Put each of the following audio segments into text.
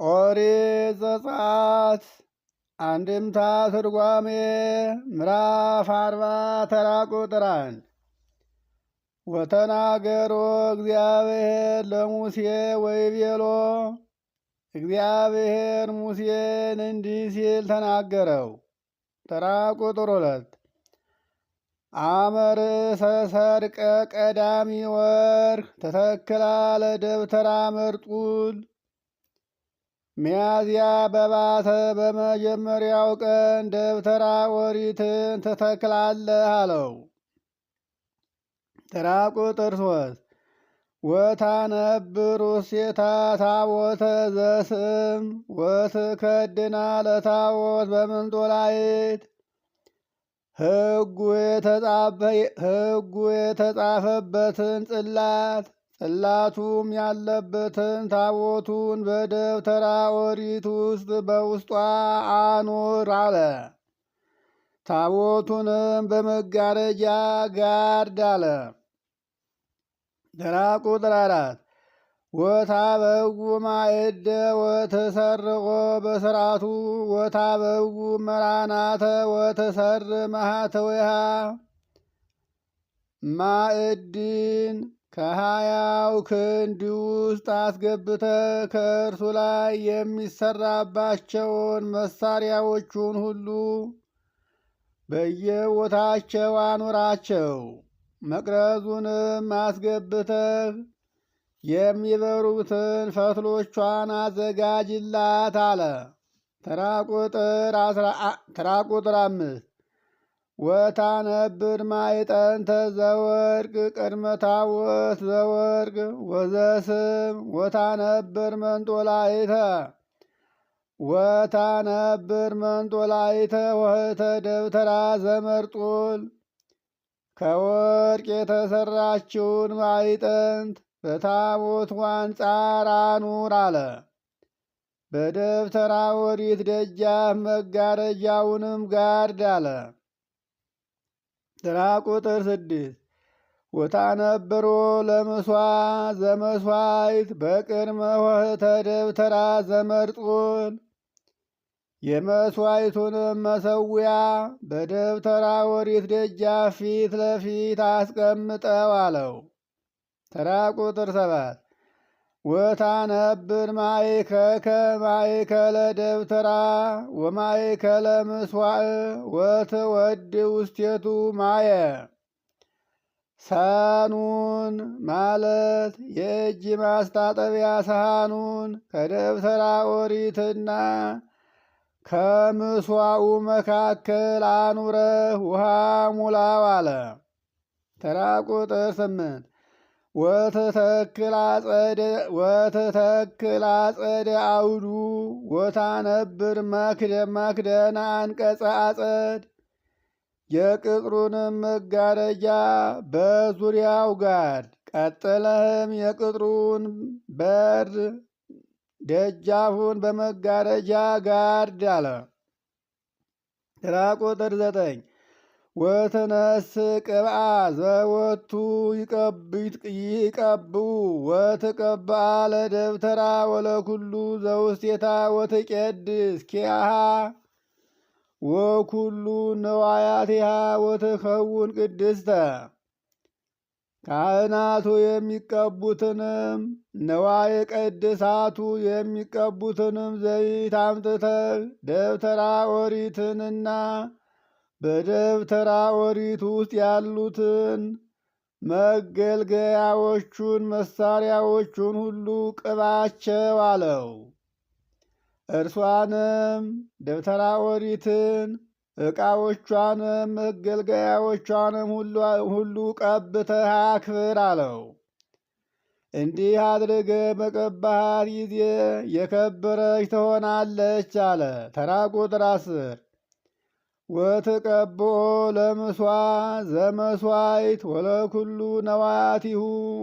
ኦሪት ዘጸአት አንድምታ ትርጓሜ ምዕራፍ 40 ተራ ቁጥር 1 ወተናገሮ እግዚአብሔር ለሙሴ ወይቤሎ። እግዚአብሔር ሙሴን እንዲህ ሲል ተናገረው። ተራ ቁጥር 2 አመርዕሰ ሰርቀ ቀዳሚ ወርህ ተተክላ ለደብተራ መርጡል። ሚያዝያ በባተ በመጀመሪያው ቀን ደብተራ ኦሪትን ትተክላለህ አለው። ተራ ቁጥር 3 ወታነብር ውስቴታ ታቦተ ዘስም ወትከድና ለታቦት በምንጦላይት ሕጉ የተጻፈበትን ጽላቱም ያለበትን ታቦቱን በደብተራ ኦሪት ውስጥ በውስጧ አኑር አለ። ታቦቱንም በመጋረጃ ጋርድ አለ። ተራ ቁጥር 4 ወታበጉ ማዕደ ወተሰርቆ በስርዓቱ ወታበጉ መራናተ ወተሰር ማኅተዊሃ ማዕድን ከ20 ክንድ ውስጥ አስገብተ ከእርሱ ላይ የሚሰራባቸውን መሳሪያዎቹን ሁሉ በየቦታቸው አኑራቸው። መቅረዙንም አስገብተህ የሚበሩትን ፈትሎቿን አዘጋጅላት አለ። ተራ ቁጥር 5 ወታነብር ማዕጠንተ ዘወርቅ ቅድመ ታቦት ዘወርቅ ወዘስም ወታነብር መንጦላይተ ወህተ ደብተራ ዘመርጡል ከወርቅ የተሰራችውን ማዕጠንት በታቦቱ አንጻር አኑር አለ። በደብተራ ኦሪት ደጃፍ መጋረጃውንም ጋርድ አለ። ተራ ቁጥር 6 ወታነብሮ ለምሷ ዘመስዋይት በቅድመ ወህተ ደብተራ ዘመርጡል የመስዋዕቱንም መሰዊያ በደብተራ ኦሪት ደጃፍ ፊት ለፊት አስቀምጠው አለው። ተራ ቁጥር 7 ወታነብር ማእከከ ማእከለ ደብተራ ወማእከለ ምስዋዕ ወትወድ ውስቴቱ ማየ ሳኑን ማለት የእጅ ማስታጠቢያ ሳህኑን ከደብተራ ኦሪትና ከምስዋዑ መካከል አኑረህ ውሃ ሙላው አለ። ተራ ቁጥር 8 ወትተክል አጸደ አውዱ ወታነብር መክደን አንቀጸ አጸድ የቅጥሩንም መጋረጃ በዙሪያው ጋርድ። ቀጥለህም የቅጥሩን በር ደጃፉን በመጋረጃ ጋርድ አለ። ተራ ቁጥር 9 ወትነስ ቅብአ ዘወቱ ይቀብኡ ወትቀብአ ለደብተራ ወለኩሉ ዘውስቴታ ወትቄድስ ኪያሃ ወኩሉ ነዋያቲሃ ወትከውን ቅድስተ ካህናቱ የሚቀቡትንም ነዋየ ቅድሳቱ የሚቀቡትንም ዘይት አምጥተህ ደብተራ ኦሪትንና በደብተራ ኦሪት ውስጥ ያሉትን መገልገያዎቹን መሳሪያዎቹን ሁሉ ቅባቸው አለው። እርሷንም ደብተራ ኦሪትን ዕቃዎቿንም መገልገያዎቿንም ሁሉ ቀብተህ አክብር አለው። እንዲህ አድርገ በቀባሃት ጊዜ የከበረች ትሆናለች አለ። ተራ ቁጥር 10 ወትቀብኦ ለምስዋ ዘመስዋይት ወለኩሉ ነዋያቲሁ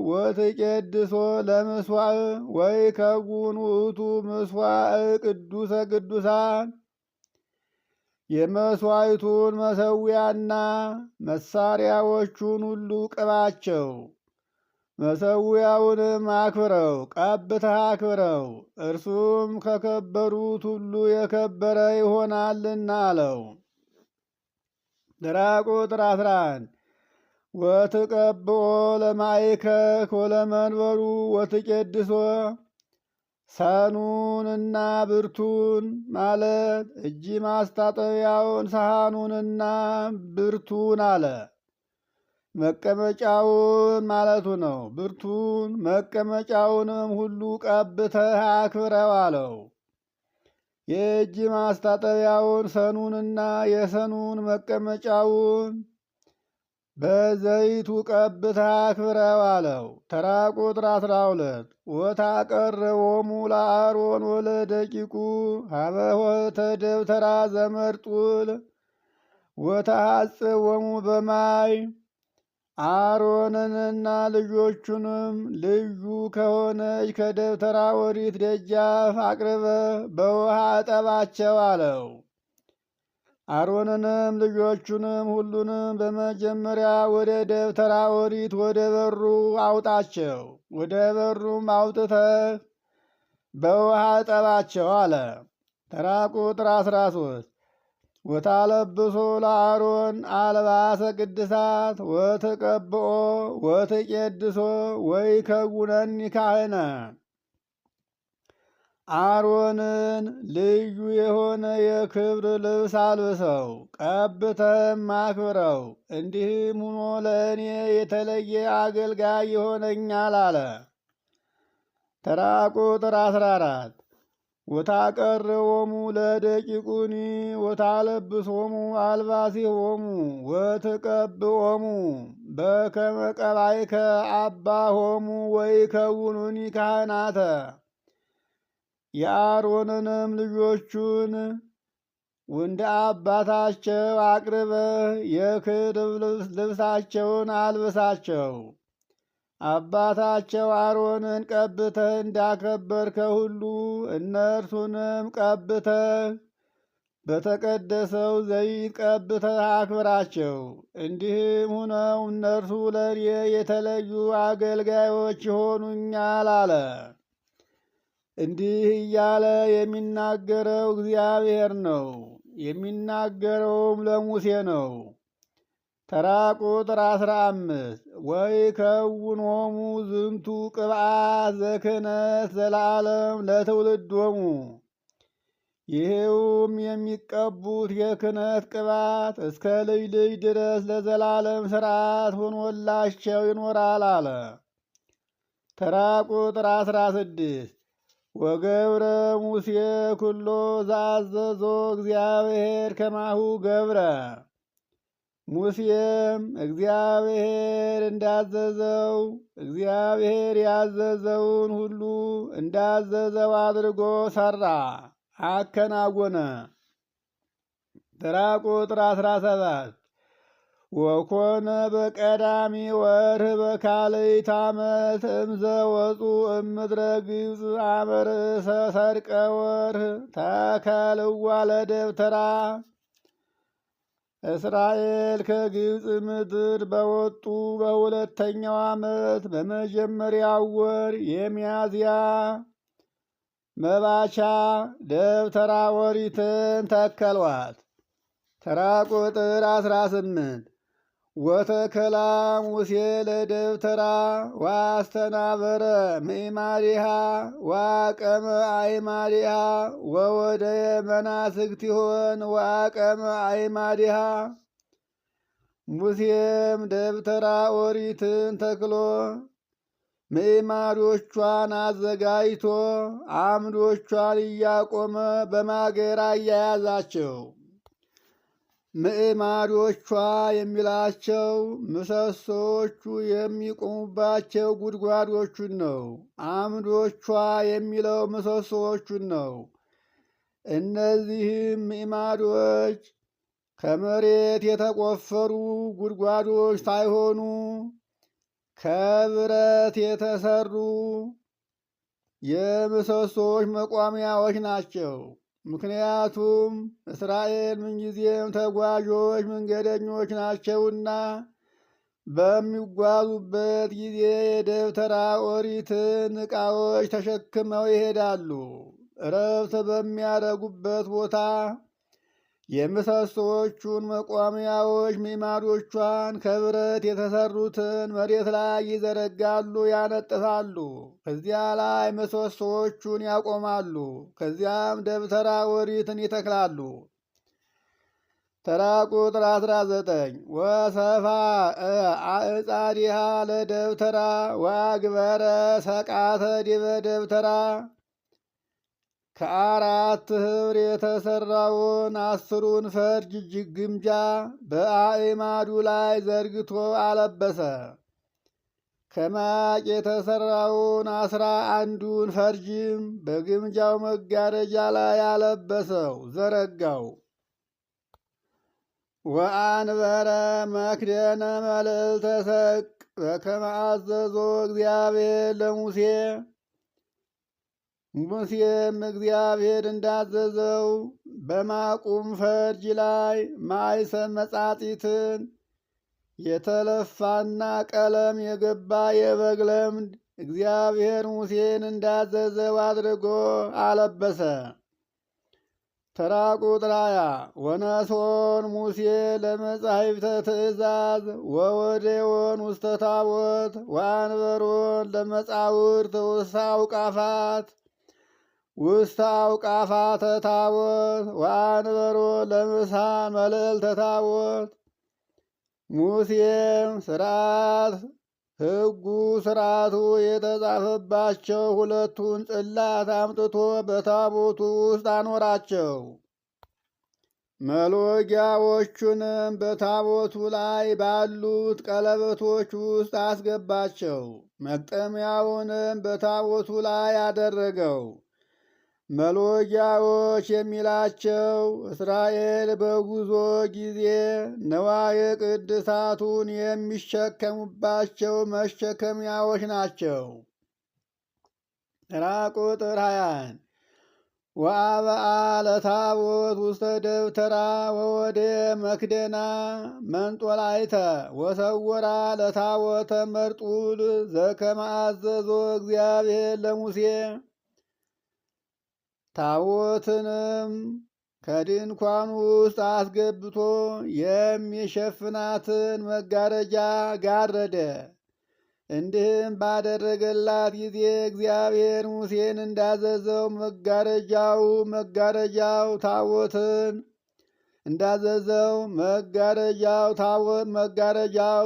ወትቄድሶ ለምስዋዕ ወይከውን ውእቱ ምስዋዕ ቅዱሰ ቅዱሳን የመስዋዕቱን መሰዊያና መሳሪያዎቹን ሁሉ ቅባቸው። መሰዊያውንም አክብረው ቀብተህ አክብረው፣ እርሱም ከከበሩት ሁሉ የከበረ ይሆናልና አለው። ተራ ቁጥር 11 ወትቀብኦ ለማእከክ ወለመንበሩ ወትቄድሶ ሰኑንና ብርቱን ማለት እጅ ማስታጠቢያውን ሰሃኑንና ብርቱን አለ። መቀመጫውን ማለቱ ነው። ብርቱን መቀመጫውንም ሁሉ ቀብተህ አክብረው አለው። የእጅ ማስታጠቢያውን ሰኑንና የሰኑን መቀመጫውን በዘይቱ ቀብተህ አክብረው አለው። ተራ ቁጥር 12 ወታቀርቦሙ ለአሮን ወለደቂቁ ሀበሆተ ደብተራ ዘመርጡል ወታሐጽቦሙ በማይ አሮንንና ልጆቹንም ልዩ ከሆነች ከደብተራ ኦሪት ደጃፍ አቅርበህ በውሃ እጠባቸው አለው። አሮንንም ልጆቹንም ሁሉንም በመጀመሪያ ወደ ደብተራ ኦሪት ወደ በሩ አውጣቸው፣ ወደ በሩም አውጥተህ በውሃ እጠባቸው አለ። ተራ ቁጥር 13 ወታለብሶ ለአሮን አልባሰ ቅድሳት ወትቀብኦ ወትቄድሶ ወይከውነኒ ካህነ አሮንን ልዩ የሆነ የክብር ልብስ አልብሰው ቀብተህም አክብረው፣ እንዲህም ሆኖ ለእኔ የተለየ አገልጋይ ይሆነኛል አለ። ተራ ቁጥር 14 ወታቀርቦሙ ለደቂቁኒ ወታለብሶሙ አልባሲሆሙ ወትቀብኦሙ በከመ ቀባይከ አባሆሙ ወይከውኑኒ ካህናተ የአሮንንም ልጆቹን እንደ አባታቸው አቅርበህ የክብር ልብሳቸውን አልብሳቸው። አባታቸው አሮንን ቀብተህ እንዳከበርከ ሁሉ እነርሱንም ቀብተህ በተቀደሰው ዘይት ቀብተህ አክብራቸው። እንዲህም ሁነው እነርሱ ለእኔ የተለዩ አገልጋዮች ይሆኑኛል አለ። እንዲህ እያለ የሚናገረው እግዚአብሔር ነው። የሚናገረውም ለሙሴ ነው። ተራ ቁጥር 15 ወይከውኖሙ ዝንቱ ቅብአት ዘክህነት ዘለዓለም ለትውልዶሙ ይህውም የሚቀቡት የክህነት ቅባት እስከ ልጅ ልጅ ድረስ ለዘላለም ሥርዓት ሆኖላቸው ይኖራል አለ። ተራ ቁጥር 16 ወገብረ ሙሴ ኩሎ ዘአዘዞ እግዚአብሔር ከማሁ ገብረ ሙሴም እግዚአብሔር እንዳዘዘው እግዚአብሔር ያዘዘውን ሁሉ እንዳዘዘው አድርጎ ሠራ አከናወነ። ተራ ቁጥር 17 ወኮነ በቀዳሚ ወርህ በካልእት ዓመት እምዘ ወፁ እምድረ ግብፅ አመ ርእሰ ሰርቀ ወርህ ተከልዋ ለደብተራ እስራኤል ከግብፅ ምድር በወጡ በሁለተኛው ዓመት በመጀመሪያው ወር የሚያዝያ መባቻ ደብተራ ኦሪትን ተከሏት። ተራ ቁጥር 18 ወተከላ ሙሴ ለደብተራ ዋስተናበረ ምእማሪሃ ዋቀመ አይማሪሃ ወወደየ መናስግቲሆን ዋቀመ አይማሪሃ ሙሴም ደብተራ ኦሪትን ተክሎ ምእማሪዎቿን አዘጋጅቶ አምዶቿን እያቆመ በማገር አያያዛቸው። ምእማሪዎቿ የሚላቸው ምሰሶዎቹ የሚቆሙባቸው ጉድጓዶቹን ነው። አምዶቿ የሚለው ምሰሶዎቹን ነው። እነዚህም ምእማሪዎች ከመሬት የተቆፈሩ ጉድጓዶች ሳይሆኑ ከብረት የተሰሩ የምሰሶዎች መቋሚያዎች ናቸው። ምክንያቱም እስራኤል ምንጊዜም ተጓዦች መንገደኞች ናቸውና በሚጓዙበት ጊዜ የደብተራ ኦሪትን ዕቃዎች ተሸክመው ይሄዳሉ። እረፍት በሚያደርጉበት ቦታ የምሰሶዎቹን መቋሚያዎች ሚማዶቿን ከብረት የተሰሩትን መሬት ላይ ይዘረጋሉ፣ ያነጥፋሉ። ከዚያ ላይ ምሰሶዎቹን ያቆማሉ። ከዚያም ደብተራ ኦሪትን ይተክላሉ። ተራ ቁጥር 19 ወሰፋ አዕጻዲሃ ለደብተራ ወአግበረ ሰቃተ ዲበ ደብተራ ከአራት ኅብር የተሰራውን 10ሩን ፈርጅ ግምጃ በአዕማዱ ላይ ዘርግቶ አለበሰ። ከማቅ የተሰራውን 11ዱን ፈርጅም በግምጃው መጋረጃ ላይ አለበሰው፣ ዘረጋው። ወአንበረ መክደነ መልዕልተ ሰቅ በከመ አዘዞ እግዚአብሔር ለሙሴ ሙሴም እግዚአብሔር እንዳዘዘው በማቁም ፈርጅ ላይ ማዕሰም መጻጢትን የተለፋና ቀለም የገባ የበግ ለምድ እግዚአብሔር ሙሴን እንዳዘዘው አድርጎ አለበሰ። ተራ ቁጥር 20 ወነሶን ሙሴ ለመጻሕፍተ ትእዛዝ ወወዴዎን ውስተ ታቦት ወአንበሮን ለመጻውርት ውስተ አውቃፋተ ታቦት ወአንበሮ ለምሳ መልዕልተ ታቦት። ሙሴም ሕጉ ስርዓቱ የተጻፈባቸው 2ቱን ጽላት አምጥቶ በታቦቱ ውስጥ አኖራቸው። መሎጊያዎቹንም በታቦቱ ላይ ባሉት ቀለበቶች ውስጥ አስገባቸው። መቅጠሚያውንም በታቦቱ ላይ አደረገው። መሎጊያዎች የሚላቸው እስራኤል በጉዞ ጊዜ ነዋየ ቅድሳቱን የሚሸከሙባቸው መሸከሚያዎች ናቸው። ተራ ቁጥር 21 ወአበአ ለታቦት ውስተ ደብተራ ወወደ መክደና መንጦላይተ ወሰወራ ለታቦተ መርጡል ዘከመ አዘዞ እግዚአብሔር ለሙሴ። ታቦትንም ከድንኳኑ ውስጥ አስገብቶ የሚሸፍናትን መጋረጃ ጋረደ። እንዲህም ባደረገላት ጊዜ እግዚአብሔር ሙሴን እንዳዘዘው መጋረጃው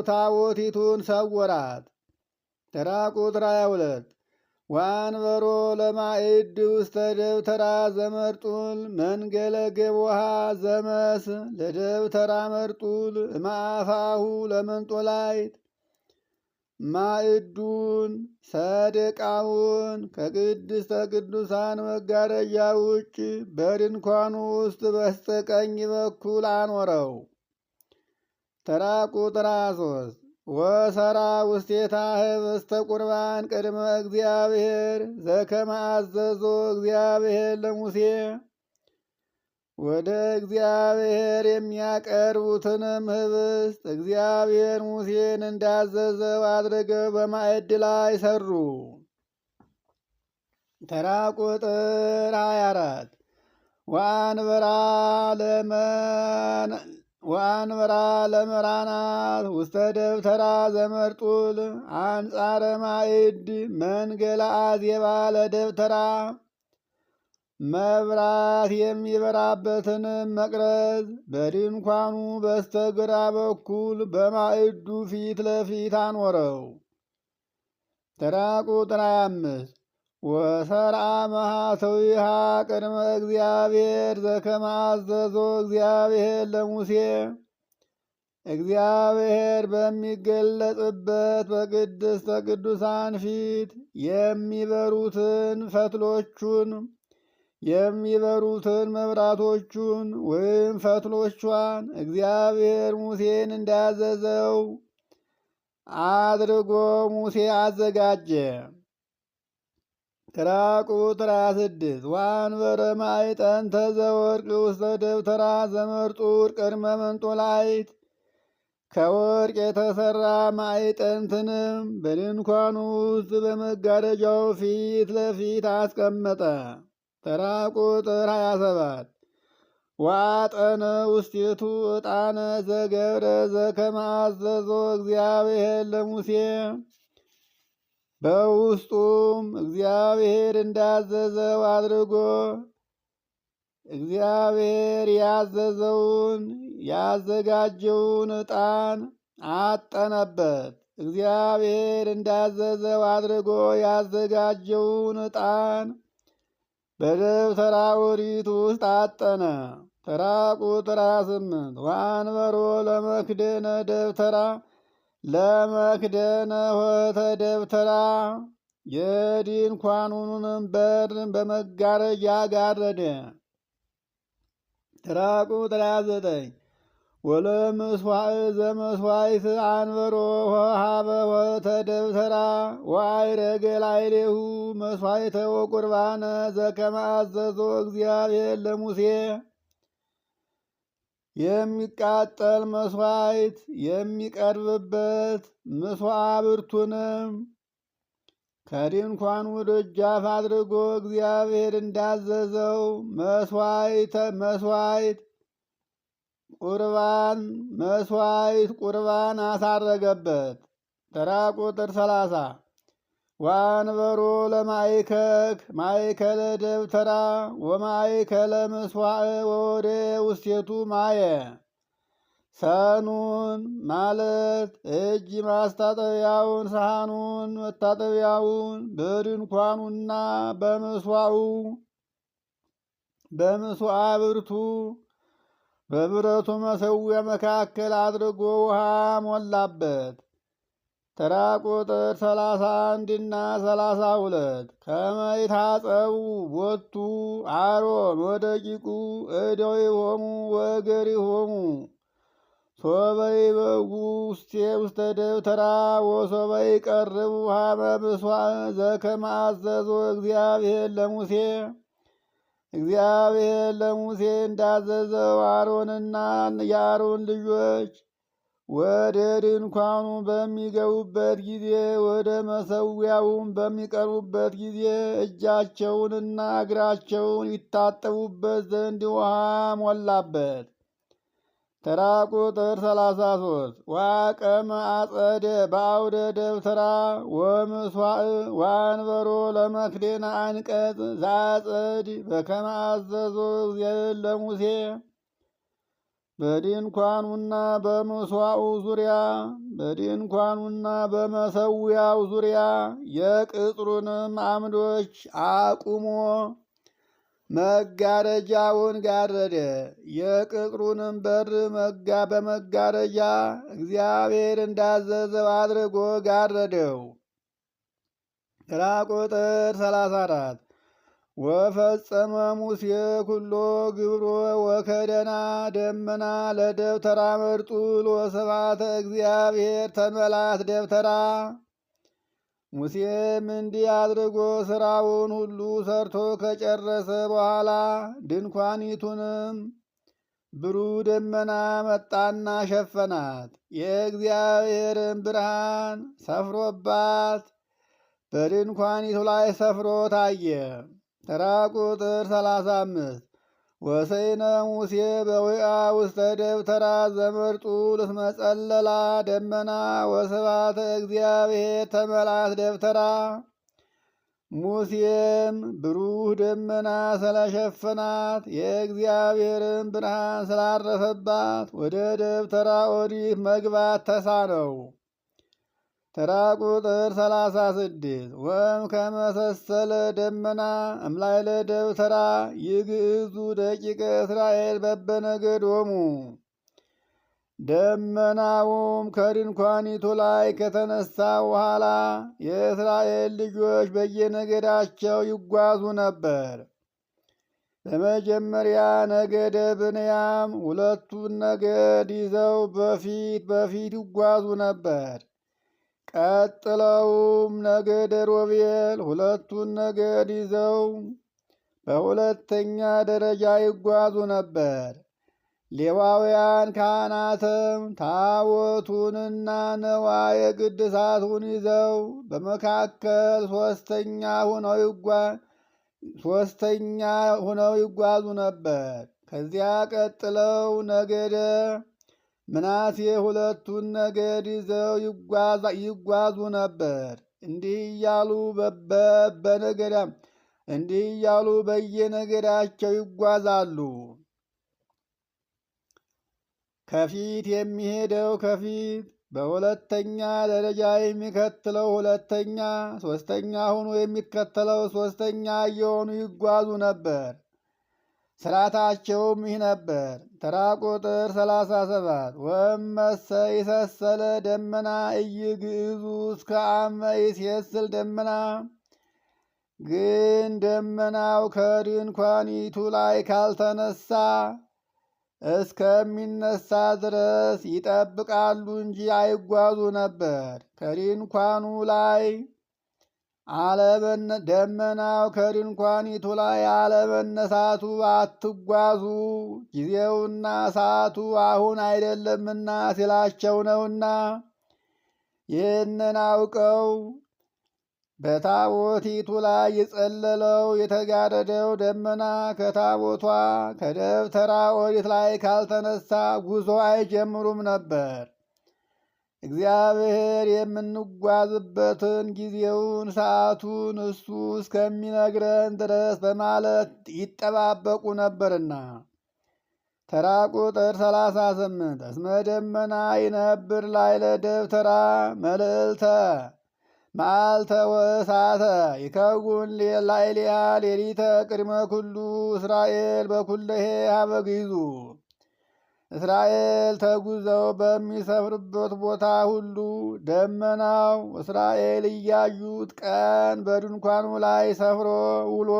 ታቦቲቱን ሰወራት። ተራ ቁጥር 22 ወአንበሮ ለማዕድ ውስተ ደብተራ ዘመርጡል መንገለ ገቦሃ ዘመስ ለደብተራ መርጡል እማአፋሁ ለመንጦላይት። ማዕዱን ሰደቃውን ከቅድስተ ቅዱሳን መጋረጃ ውጭ በድንኳኑ ውስጥ በስተቀኝ በኩል አኖረው። ተራ ቁጥር 3 ወሰራ ውስቴታ ህብስተ ቁርባን ቅድመ እግዚአብሔር ዘከመ አዘዞ እግዚአብሔር ለሙሴ። ወደ እግዚአብሔር የሚያቀርቡትንም ህብስት እግዚአብሔር ሙሴን እንዳዘዘው አድርገው በማዕድ ላይ ሰሩ። ተራ ቁጥር 24 ወአንበራ ለመራናት ውስተ ደብተራ ዘመርጡል አንጻረ ማዕድ መንገለ አዜባ ለደብተራ። መብራት የሚበራበትንም መቅረዝ በድንኳኑ በስተግራ በኩል በማዕዱ ፊት ለፊት አኖረው። ተራ ቁጥር 25 ወሰርአ መኃተዊሃ ቅድመ እግዚአብሔር ዘከመ አዘዞ እግዚአብሔር ለሙሴ። እግዚአብሔር በሚገለጽበት በቅድስተ ቅዱሳን ፊት የሚበሩትን መብራቶቹን ወይም ፈትሎቿን እግዚአብሔር ሙሴን እንዳዘዘው አድርጎ ሙሴ አዘጋጀ። ተራ ቁጥር 26 ወአንበረ ማዕጠንተ ዘወርቅ ውስተ ደብተራ ዘመርጡል ቅድመ መንጦላይት። ከወርቅ የተሰራ ማዕጠንትንም በድንኳኑ ውስጥ በመጋረጃው ፊት ለፊት አስቀመጠ። ተራ ቁጥር 27 ዋጠነ ውስቴቱ ዕጣነ ዘገብረ ዘከመ አዘዞ እግዚአብሔር ለሙሴ በውስጡም እግዚአብሔር እንዳዘዘው አድርጎ እግዚአብሔር ያዘዘውን ያዘጋጀውን ዕጣን አጠነበት። እግዚአብሔር እንዳዘዘው አድርጎ ያዘጋጀውን ዕጣን በደብተራ ኦሪት ውስጥ አጠነ። ተራ ቁጥር 28 ወአንበሮ ለመክደነ ደብተራ ለመክደነ ሆተ ደብተራ የድንኳኑንም በር በመጋረጃ ጋረደ። ተራ ቁጥር 29 ወለምስዋዕ ዘመስዋዕት አንበሮ ሀበ ሆተ ደብተራ ወአይረገ ላዕሌሁ መስዋዕተ ወቁርባነ ዘከመ አዘዞ እግዚአብሔር ለሙሴ የሚቃጠል መስዋዕት የሚቀርብበት መሥዋዕቱንም ከድንኳኑ ደጃፍ አድርጎ እግዚአብሔር እንዳዘዘው ቁርባን አሳረገበት። ተራ ቁጥር 30 ወአንበሮ ለማእከክ ማእከለ ደብተራ ወማእከለ ምስዋዕ ወወደ ውስቴቱ ማየ ሰኑን ማለት እጅ ማስታጠቢያውን ሳህኑን መታጠቢያውን በድንኳኑና በምስዋዕቱ በብረቱ መሠዊያ መካከል አድርጎ ውሃ ሞላበት። ተራ ቁጥር 31 እና 32 ከመ ይታጸቡ ቦቱ አሮን ወደቂቁ እደዊሆሙ ወእገሪሆሙ ሶበ ይበው ውስተ ደብተራ ወሶበ ይቀርቡ ሀበ ምስዋዕ ዘከመ አዘዞ እግዚአብሔር ለሙሴ እግዚአብሔር ለሙሴ እንዳዘዘው አሮንና የአሮን ልጆች ወደ ድንኳኑ በሚገቡበት ጊዜ ወደ መሠዊያውም በሚቀርቡበት ጊዜ እጃቸውንና እግራቸውን ይታጠቡበት ዘንድ ውሃ ሞላበት። ተራ ቁጥር 33 ዋቀመ አጸደ በአውደ ደብተራ ወምስዋዕ ወአንበሮ ለመክደነ አንቀጽ ዘአጸድ በከመ አዘዞ እግዚአብሔር ለሙሴ በድንኳኑና በምስዋዑ ዙሪያ በድንኳኑና በመሠዊያው ዙሪያ የቅጥሩንም አምዶች አቁሞ መጋረጃውን ጋረደ። የቅጥሩንም በር በመጋረጃ እግዚአብሔር እንዳዘዘው አድርጎ ጋረደው። ተራ ቁጥር 34 ወፈጸመ ሙሴ ኩሎ ግብሮ ወከደና ደመና ለደብተራ መርጡል ወስብሐተ እግዚአብሔር ተመላት ደብተራ። ሙሴም እንዲህ አድርጎ ሥራውን ሁሉ ሰርቶ ከጨረሰ በኋላ ድንኳኒቱንም ብሩህ ደመና መጣና ሸፈናት። የእግዚአብሔርን ብርሃን ሰፍሮባት በድንኳኒቱ ላይ ሰፍሮ ታየ። ተራ ቁጥር 35 ወሰይነ ሙሴ በዊአ ውስተ ደብተራ ዘመርጡል እስመ ጸለላ ደመና ወስብሐተ እግዚአብሔር ተመላት ደብተራ። ሙሴም ብሩህ ደመና ስለሸፈናት የእግዚአብሔርን ብርሃን ስላረፈባት ወደ ደብተራ ኦሪት መግባት ተሳነው። ተራ ቁጥር 36 ወም ከመሰሰለ ደመና እምላይለ ደብተራ ይግዕዙ ደቂቀ እስራኤል በበነገዶሙ። ደመናውም ከድንኳኒቱ ላይ ከተነሳ በኋላ የእስራኤል ልጆች በየነገዳቸው ይጓዙ ነበር። በመጀመሪያ ነገደ ብንያም ሁለቱን ነገድ ይዘው በፊት ይጓዙ ነበር። ቀጥለውም ነገደ ሮቤል ሁለቱን ነገድ ይዘው በሁለተኛ ደረጃ ይጓዙ ነበር። ሌዋውያን ካህናትም ታቦቱንና ነዋየ ቅድሳቱን ይዘው በመካከል ሦስተኛ ሆነው ይጓዙ ነበር። ከዚያ ቀጥለው ነገደ ምናሴ ሁለቱን ነገድ ይዘው ይጓዙ ነበር። እንዲህ እያሉ በየነገዳቸው ይጓዛሉ። ከፊት የሚሄደው ከፊት፣ በሁለተኛ ደረጃ የሚከተለው ሁለተኛ፣ ሦስተኛ ሆኖ የሚከተለው ሦስተኛ እየሆኑ ይጓዙ ነበር። ስርዓታቸውም ይህ ነበር። ተራ ቁጥር 37 ወመሰ ይሰሰለ ደመና እይግዕዙ እስከ አመ ይሴስል ደመና። ግን ደመናው ከድንኳኒቱ ላይ ካልተነሳ እስከሚነሳ ድረስ ይጠብቃሉ እንጂ አይጓዙ ነበር። ደመናው ከድንኳኒቱ ላይ አለመነሳቱ አትጓዙ፣ ጊዜውና ሰዓቱ አሁን አይደለምና ሲላቸው ነውና። ይህንን አውቀው በታቦቲቱ ላይ የጸለለው የተጋረደው ደመና ከታቦቷ ከደብተራ ኦሪት ላይ ካልተነሳ ጉዞ አይጀምሩም ነበር። እግዚአብሔር የምንጓዝበትን ጊዜውን ሰዓቱን እሱ እስከሚነግረን ድረስ በማለት ይጠባበቁ ነበርና። ተራ ቁጥር 38 እስመ ደመና ይነብር ላዕለ ደብተራ መልዕልተ መዓልተ ወእሳተ ይከውን ላዕሌሃ ሌሊተ ቅድመ ኩሉ እስራኤል በኩለሄ ሀበ ግዕዙ። እስራኤል ተጉዘው በሚሰፍርበት ቦታ ሁሉ ደመናው እስራኤል እያዩት ቀን በድንኳኑ ላይ ሰፍሮ ውሎ